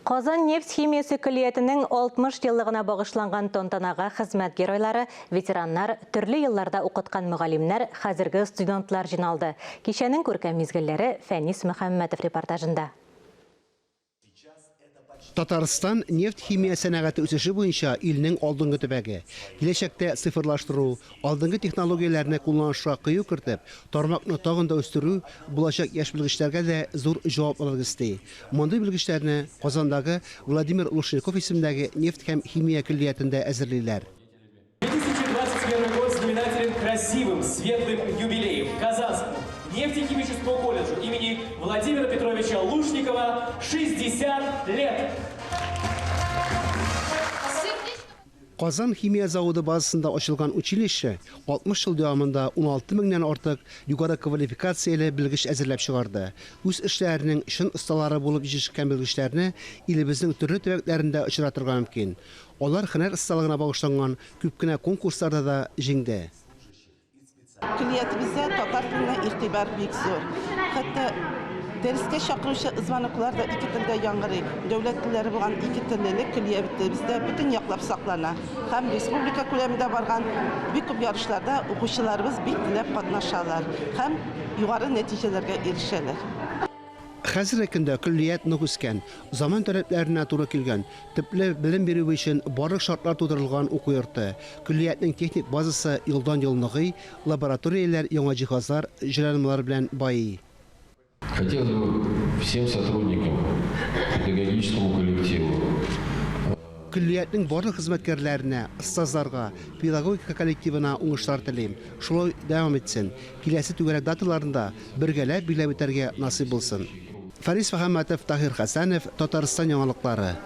Казан нефть химиясы күлиетінің 60 еллығына бағышланған тонтанаға хезмәт геройлары, ветераннар, түрлі елларда оқытқан мұғалимнер, хәзіргі студентлар жиналды. Кешенің көркем мезгіллері Фәнис Мөхәммәтов репортажында. Татарстан нефть химия сәнәгате үсеше буенча илнең алдынгы төбәге. Киләчәктә цифрлаштыру, алдынгы технологияләрне кулланышка кыю кертеп, тармакны тагын да үстерү булачак яшь белгечләргә дә зур җаваплылык исти. Мондый белгечләрне Казандагы Владимир Лушников исемендәге нефть һәм химия көллиятендә әзерлиләр. 2021 год знаменателен красивым, светлым юбилеем. Казанскому нефтехимическому колледжу имени Владимира Петровича Лушникова 60 лет. Казан химия заводы базасында ачылган училище 60 ел дәвамында 16 меңнән артык югары квалификацияле белгеч әзерләп чыгарды. Үз эшләренең чын осталары булып җитешкән белгечләрне илебезнең төрле төбәкләрендә очратырга мөмкин. Алар һөнәр осталыгына багышланган күп кенә конкурсларда да җиңде. Külliyatımızda Tatar tiline irtibar büyük zor. Hatta derske şakırışı ızvanıklar da iki tilde yangırı. Devlet tilleri bulan iki tillelik külliyetimizde bütün yaklap saklana. Hem Respublika küleminde vargan büyük yarışlarda okuşçularımız bir dilep katnaşarlar. Hem yukarı neticelerge erişerler. Хәзерге көндә күллият нык үскән, заман таләпләренә туры килгән, төпле белем бирү өчен барлык шартлар тудырылган уку йорты. Күллиятның техник базасы елдан-ел ныгый, лабораторияләр, яңа җиһазлар, җайланмалар белән байый. Хотелось бы всем сотрудникам, педагогическому коллективу. Күллиятның барлык хезмәткәрләренә, остазларга, педагогика коллективына уңышлар телим. Шулай дәвам итсен. Киләсе түгәрәк даталарында бергәләп биләп үтәргә насыйп булсын. Фарис Мөхәммәтов, Тахир Хәсәнов, Татарстан яңалыклары.